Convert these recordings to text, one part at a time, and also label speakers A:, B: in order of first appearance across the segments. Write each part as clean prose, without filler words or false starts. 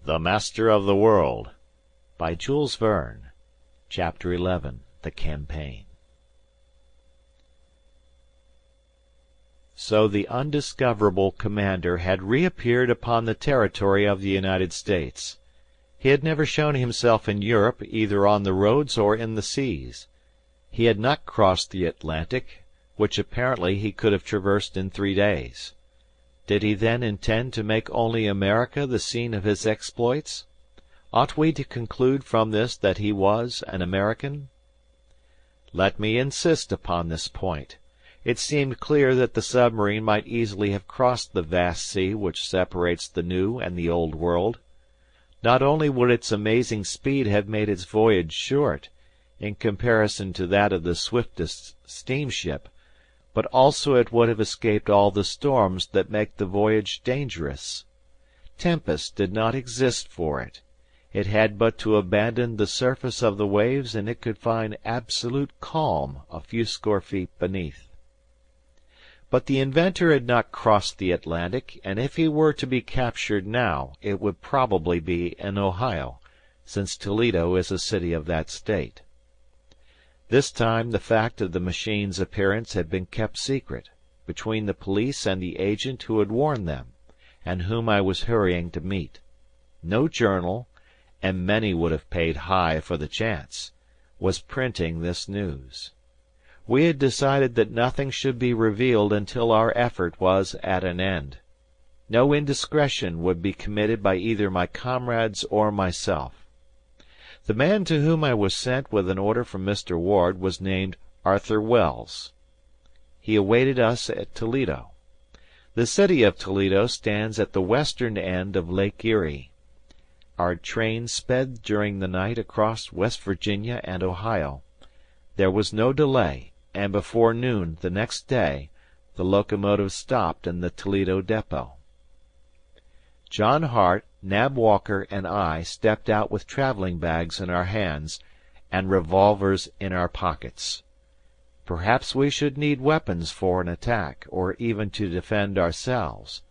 A: The Master of the World by Jules Verne. Chapter 11. The Campaign. So the undiscoverable commander had reappeared upon the territory of the United States. He had never shown himself in Europe, either on the roads or in the seas. He had not crossed the Atlantic, which apparently he could have traversed in 3 days. Did he then intend to make only America the scene of his exploits? Ought we to conclude from this that he was an American? Let me insist upon this point. It seemed clear that the submarine might easily have crossed the vast sea which separates the New and the Old World. Not only would its amazing speed have made its voyage short, in comparison to that of the swiftest steamship, but also it would have escaped all the storms that make the voyage dangerous. Tempest did not exist for it. It had but to abandon the surface of the waves, and it could find absolute calm a few score feet beneath. But the inventor had not crossed the Atlantic, and if he were to be captured now, it would probably be in Ohio, since Toledo is a city of that state. This time the fact of the machine's appearance had been kept secret, between the police and the agent who had warned them, and whom I was hurrying to meet. No journal, and many would have paid high for the chance, was printing this news. We had decided that nothing should be revealed until our effort was at an end. No indiscretion would be committed by either my comrades or myself. The man to whom I was sent with an order from Mr. Ward was named Arthur Wells. He awaited us at Toledo. The city of Toledo stands at the western end of Lake Erie. Our train sped during the night across West Virginia and Ohio. There was no delay, and before noon the next day the locomotive stopped in the Toledo depot. John Hart, Nab Walker, and I stepped out with traveling bags in our hands and revolvers in our pockets. Perhaps we should need weapons for an attack, or even to defend ourselves.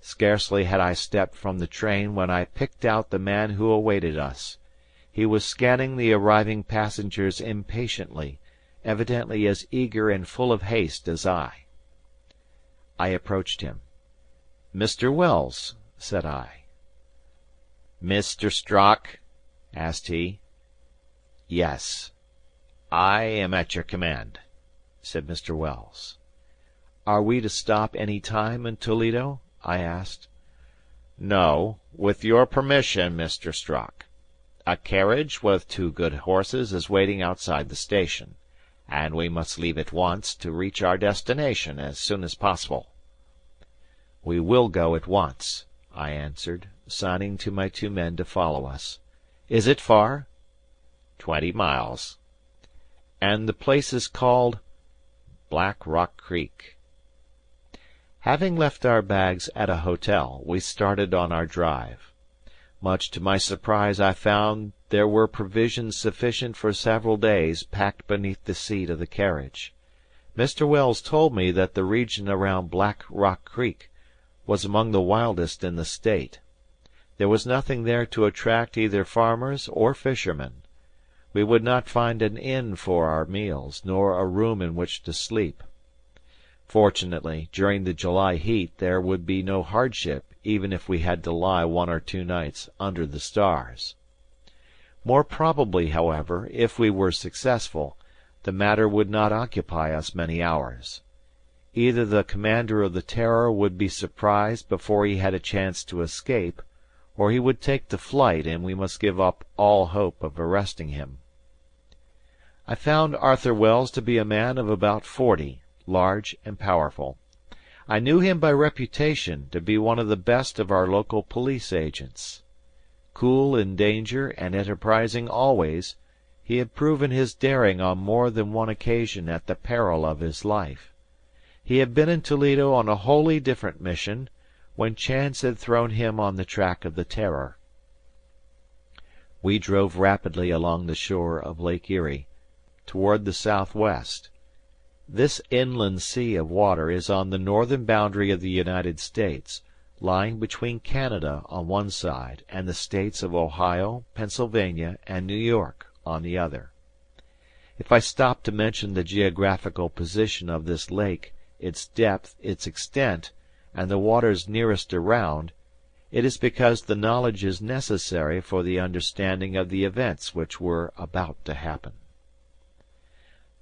A: Scarcely had I stepped from the train when I picked out the man who awaited us. He was scanning the arriving passengers impatiently, evidently as eager and full of haste as I. I approached him. "Mr. Wells," said I. "Mr. Strock?" asked he. "Yes, I am at your command," said Mr. Wells. "Are we to stop any time in Toledo?" I asked. "No, with your permission, Mr. Strock. A carriage with 2 good horses is waiting outside the station, and we must leave at once to reach our destination as soon as possible." "We will go at once," I answered, signing to my 2 men to follow us. "Is it far?" 20 miles. "And the place is called?" "Black Rock Creek." Having left our bags at a hotel, we started on our drive. Much to my surprise I found there were provisions sufficient for several days packed beneath the seat of the carriage. Mr. Wells told me that the region around Black Rock Creek was among the wildest in the state. There was nothing there to attract either farmers or fishermen. We would not find an inn for our meals, nor a room in which to sleep. Fortunately, during the July heat there would be no hardship even if we had to lie 1 or 2 nights under the stars. More probably, however, if we were successful, the matter would not occupy us many hours. Either the commander of the Terror would be surprised before he had a chance to escape, or he would take to flight and we must give up all hope of arresting him. I found Arthur Wells to be a man of about 40, large and powerful. I knew him by reputation to be one of the best of our local police agents. Cool in danger and enterprising always, he had proven his daring on more than one occasion at the peril of his life. He had been in Toledo on a wholly different mission, when chance had thrown him on the track of the Terror. We drove rapidly along the shore of Lake Erie, toward the southwest. This inland sea of water is on the northern boundary of the United States, lying between Canada on one side and the states of Ohio, Pennsylvania, and New York on the other. If I stop to mention the geographical position of this lake, its depth, its extent, and the waters nearest around, it is because the knowledge is necessary for the understanding of the events which were about to happen.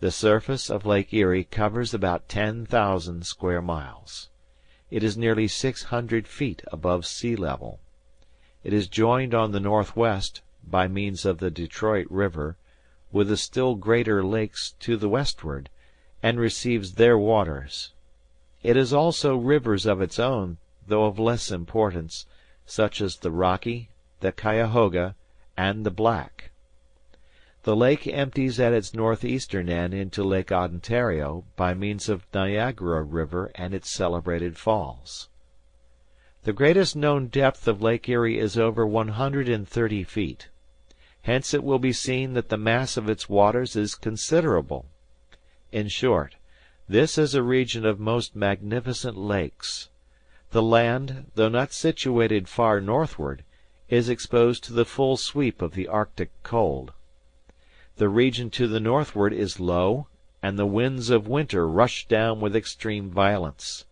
A: The surface of Lake Erie covers about 10,000 square miles. It is nearly 600 feet above sea level. It is joined on the northwest, by means of the Detroit River, with the still greater lakes to the westward, and receives their waters. It has also rivers of its own, though of less importance, such as the Rocky, the Cuyahoga, and the Black. The lake empties at its northeastern end into Lake Ontario by means of Niagara River and its celebrated falls. The greatest known depth of Lake Erie is over 130 feet. Hence it will be seen that the mass of its waters is considerable. In short, this is a region of most magnificent lakes. The land, though not situated far northward, is exposed to the full sweep of the Arctic cold. The region to the northward is low, and the winds of winter rush down with extreme violence.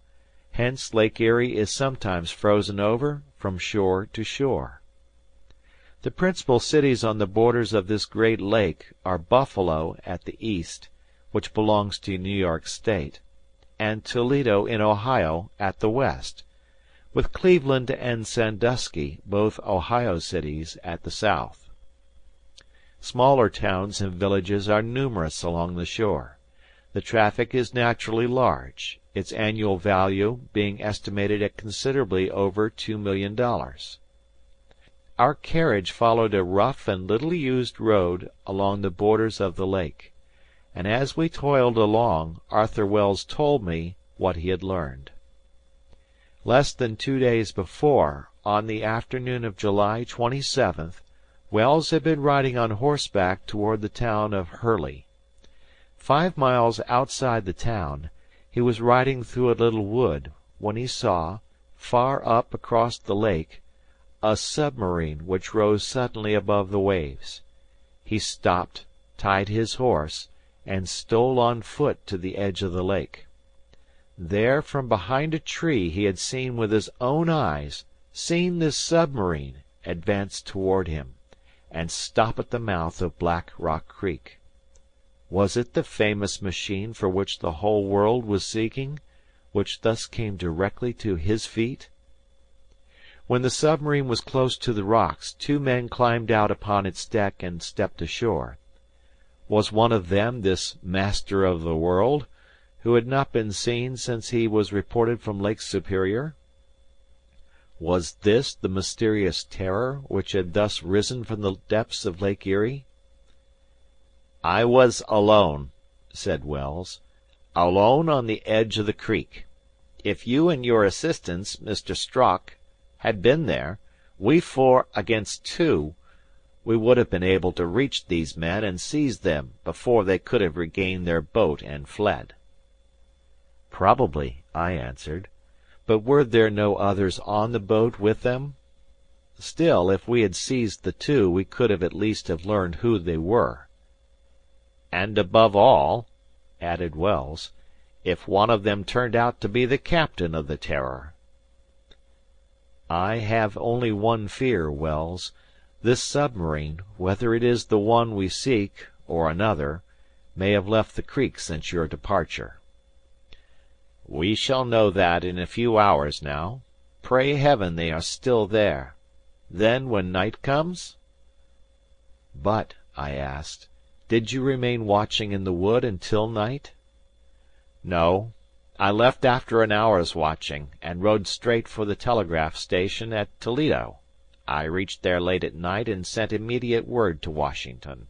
A: Hence Lake Erie is sometimes frozen over from shore to shore. The principal cities on the borders of this great lake are Buffalo at the east, which belongs to New York State, and Toledo in Ohio at the west, with Cleveland and Sandusky, both Ohio cities, at the south. Smaller towns and villages are numerous along the shore. The traffic is naturally large, its annual value being estimated at considerably over $2 million. Our carriage followed a rough and little used road along the borders of the lake, and as we toiled along Arthur Wells told me what he had learned. Less than 2 days before, on the afternoon of July 27th, Wells had been riding on horseback toward the town of Hurley. 5 miles outside the town, he was riding through a little wood, when he saw, far up across the lake, a submarine which rose suddenly above the waves. He stopped, tied his horse, and stole on foot to the edge of the lake. There, from behind a tree, he had seen with his own eyes, this submarine advance toward him, and stop at the mouth of Black Rock Creek. Was it the famous machine for which the whole world was seeking, which thus came directly to his feet? When the submarine was close to the rocks, 2 men climbed out upon its deck and stepped ashore. Was one of them this master of the world, who had not been seen since he was reported from Lake Superior? Was this the mysterious terror which had thus risen from the depths of Lake Erie? "I was alone," said Wells, "alone on the edge of the creek. If you and your assistants, Mr. Strock, had been there, we 4 against 2, we would have been able to reach these men and seize them before they could have regained their boat and fled." "Probably," I answered. "But were there no others on the boat with them? Still, if we had seized the 2, we could have at least have learned who they were." "And above all," added Wells, "if one of them turned out to be the captain of the Terror." "I have only one fear, Wells. This submarine, whether it is the one we seek, or another, may have left the creek since your departure." "We shall know that in a few hours now. Pray heaven they are still there. Then, when night comes?" "But," I asked, "did you remain watching in the wood until night?" "No. I left after an hour's watching, and rode straight for the telegraph station at Toledo. I reached there late at night and sent immediate word to Washington."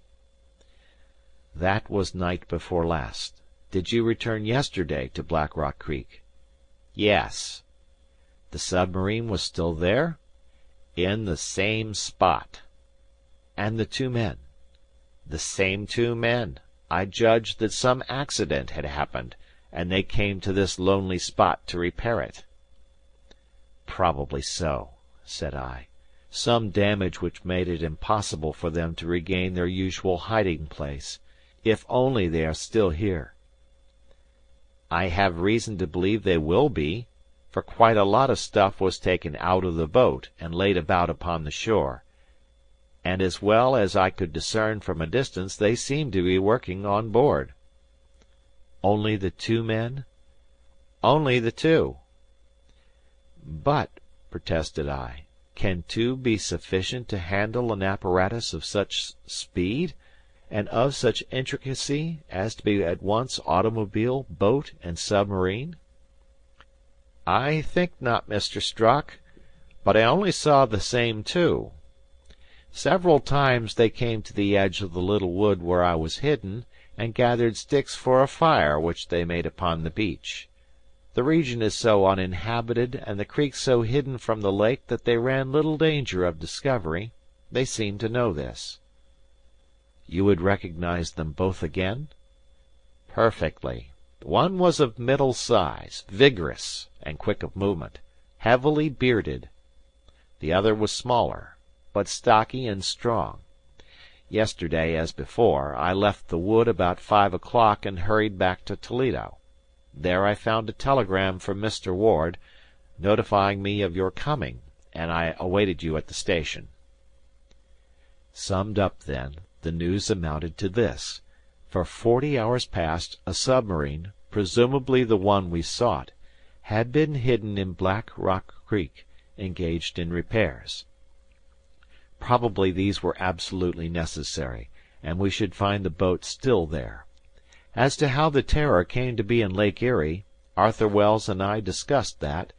A: "That was night before last. Did you return yesterday to Black Rock Creek?" "Yes." "The submarine was still there?" "In the same spot." "And the 2 men?" "The same 2 men. I judged that some accident had happened, and they came to this lonely spot to repair it." "Probably so," said I. "Some damage which made it impossible for them to regain their usual hiding place. If only they are still here!" "I have reason to believe they will be, for quite a lot of stuff was taken out of the boat and laid about upon the shore, and as well as I could discern from a distance they seemed to be working on board." "Only the two men?" "Only the two." "But," protested I, "can two be sufficient to handle an apparatus of such speed, and of such intricacy, as to be at once automobile, boat, and submarine?" "I think not, Mr. Strock. But I only saw the same two. Several times they came to the edge of the little wood where I was hidden, and gathered sticks for a fire which they made upon the beach. The region is so uninhabited, and the creek so hidden from the lake, that they ran little danger of discovery. They seemed to know this." "You would recognize them both again?" "Perfectly. One was of middle size, vigorous, and quick of movement, heavily bearded. The other was smaller, but stocky and strong. Yesterday, as before, I left the wood about 5 o'clock and hurried back to Toledo. There I found a telegram from Mr. Ward, notifying me of your coming, and I awaited you at the station." Summed up, then, the news amounted to this. For 40 hours past, a submarine, presumably the one we sought, had been hidden in Black Rock Creek, engaged in repairs. Probably these were absolutely necessary, and we should find the boat still there. As to how the Terror came to be in Lake Erie, Arthur Wells and I discussed that,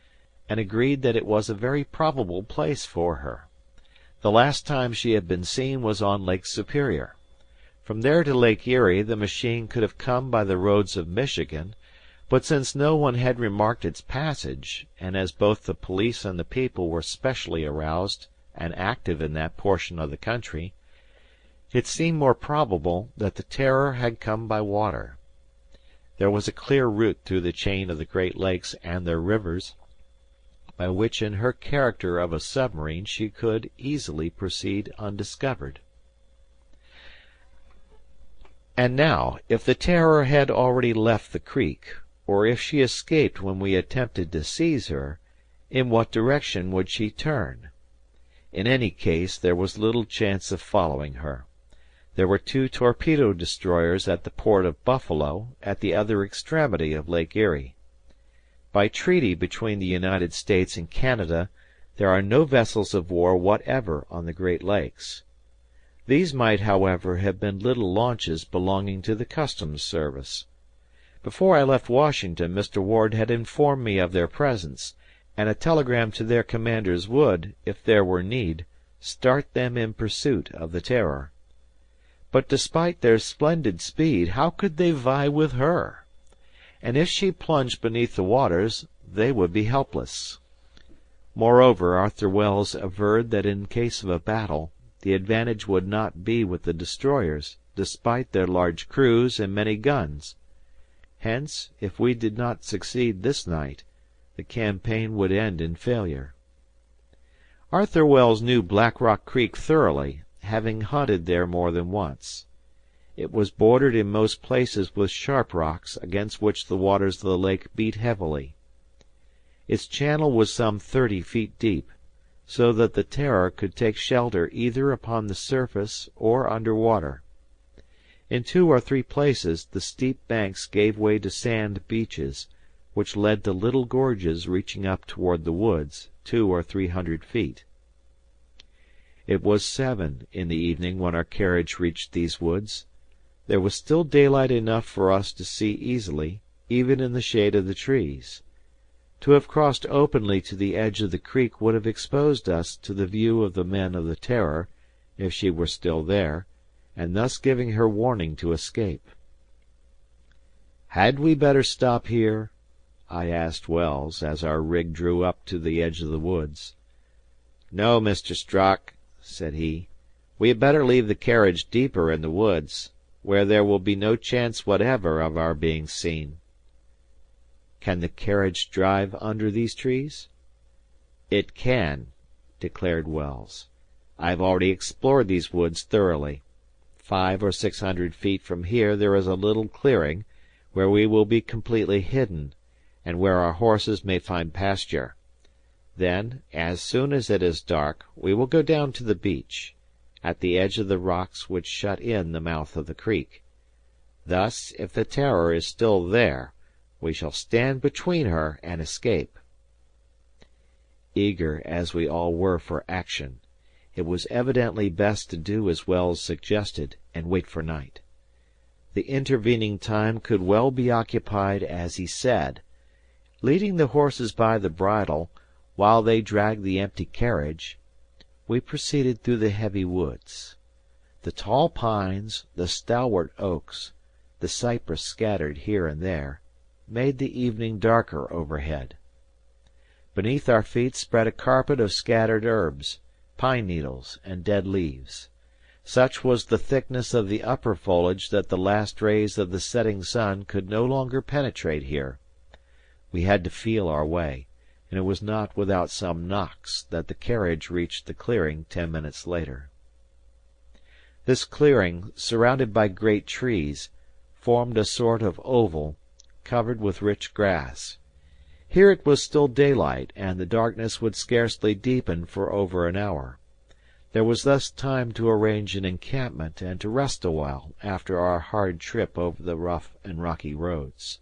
A: and agreed that it was a very probable place for her. The last time she had been seen was on Lake Superior. From there to Lake Erie the machine could have come by the roads of Michigan, but since no one had remarked its passage, and as both the police and the people were specially aroused and active in that portion of the country, it seemed more probable that the Terror had come by water. There was a clear route through the chain of the Great Lakes and their rivers, by which in her character of a submarine she could easily proceed undiscovered. And now, if the Terror had already left the creek, or if she escaped when we attempted to seize her, in what direction would she turn? In any case there was little chance of following her. There were 2 torpedo destroyers at the port of Buffalo, at the other extremity of Lake Erie. By treaty between the United States and Canada, there are no vessels of war whatever on the Great Lakes. These might, however, have been little launches belonging to the customs service. Before I left Washington, Mr. Ward had informed me of their presence, and a telegram to their commanders would, if there were need, start them in pursuit of the Terror. But despite their splendid speed, how could they vie with her? And if she plunged beneath the waters, they would be helpless. Moreover, Arthur Wells averred that in case of a battle, the advantage would not be with the destroyers, despite their large crews and many guns. Hence, if we did not succeed this night, the campaign would end in failure. Arthur Wells knew Black Rock Creek thoroughly, having hunted there more than once. It was bordered in most places with sharp rocks, against which the waters of the lake beat heavily. Its channel was some 30 feet deep, so that the Terror could take shelter either upon the surface or under water. In 2 or 3 places the steep banks gave way to sand beaches, which led to little gorges reaching up toward the woods, 200 or 300 feet. It was 7 in the evening when our carriage reached these woods. There was still daylight enough for us to see easily, even in the shade of the trees. To have crossed openly to the edge of the creek would have exposed us to the view of the men of the Terror, if she were still there, and thus giving her warning to escape. "Had we better stop here?" I asked Wells, as our rig drew up to the edge of the woods. "No, Mr. Strock," said he. "We had better leave the carriage deeper in the woods, where there will be no chance whatever of our being seen." "Can the carriage drive under these trees?" "It can," declared Wells. "I've already explored these woods thoroughly. 500 or 600 feet from here there is a little clearing, where we will be completely hidden, and where our horses may find pasture. Then, as soon as it is dark, we will go down to the beach, at the edge of the rocks which shut in the mouth of the creek. Thus, if the "Terror" is still there, we shall stand between her and escape." Eager as we all were for action, it was evidently best to do as Wells suggested, and wait for night. The intervening time could well be occupied as he said. Leading the horses by the bridle, while they dragged the empty carriage, we proceeded through the heavy woods. The tall pines, the stalwart oaks, the cypress scattered here and there, made the evening darker overhead. Beneath our feet spread a carpet of scattered herbs, pine needles, and dead leaves. Such was the thickness of the upper foliage that the last rays of the setting sun could no longer penetrate here. We had to feel our way, and it was not without some knocks that the carriage reached the clearing 10 minutes later. This clearing, surrounded by great trees, formed a sort of oval, covered with rich grass. Here it was still daylight, and the darkness would scarcely deepen for over an hour. There was thus time to arrange an encampment and to rest awhile after our hard trip over the rough and rocky roads.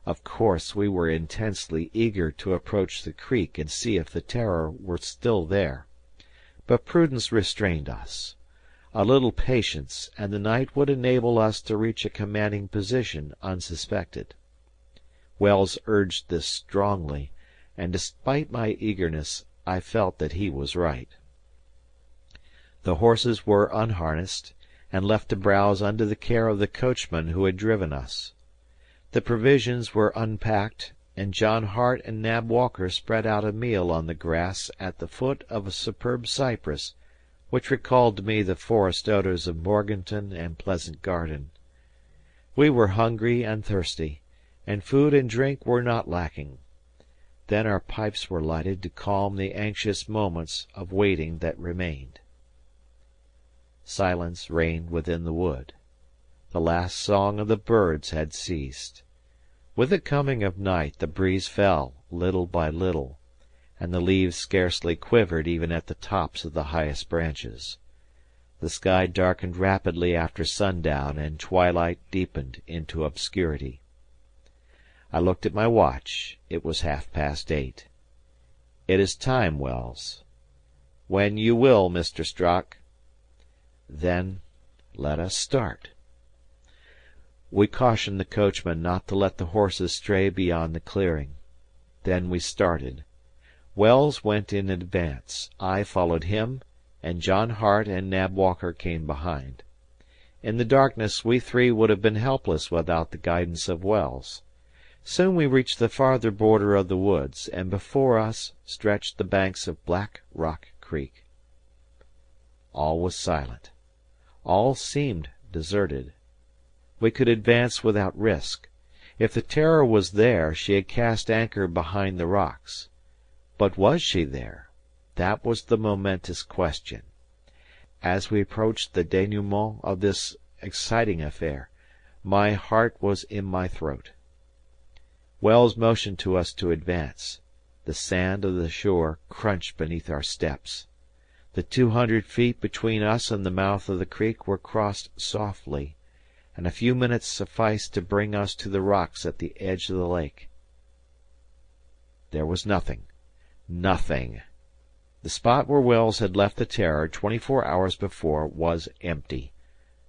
A: Of course we were intensely eager to approach the creek and see if the "Terror" were still there, but prudence restrained us. A little patience, and the night would enable us to reach a commanding position unsuspected. Wells urged this strongly, and despite my eagerness, I felt that he was right. The horses were unharnessed, and left to browse under the care of the coachman who had driven us. The provisions were unpacked, and John Hart and Nab Walker spread out a meal on the grass at the foot of a superb cypress, which recalled to me the forest odors of Morganton and Pleasant Garden. We were hungry and thirsty, and food and drink were not lacking. Then our pipes were lighted to calm the anxious moments of waiting that remained. Silence reigned within the wood. The last song of the birds had ceased. With the coming of night the breeze fell, little by little, and the leaves scarcely quivered even at the tops of the highest branches. The sky darkened rapidly after sundown, and twilight deepened into obscurity. I looked at my watch. It was 8:30. "It is time, Wells." "When you will, Mr. Strock." "Then let us start." We cautioned the coachman not to let the horses stray beyond the clearing. Then we started. Wells went in advance, I followed him, and John Hart and Nab Walker came behind. In the darkness we three would have been helpless without the guidance of Wells. Soon we reached the farther border of the woods, and before us stretched the banks of Black Rock Creek. All was silent. All seemed deserted. We could advance without risk. If the "Terror" was there, she had cast anchor behind the rocks. But was she there? That was the momentous question. As we approached the denouement of this exciting affair, my heart was in my throat. Wells motioned to us to advance. The sand of the shore crunched beneath our steps. The 200 feet between us and the mouth of the creek were crossed softly, and a few minutes sufficed to bring us to the rocks at the edge of the lake. There was nothing. Nothing. The spot where Wells had left the "Terror" 24 hours before was empty.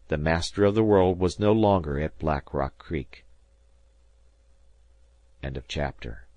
A: The master of the world was no longer at Black Rock Creek. End of chapter.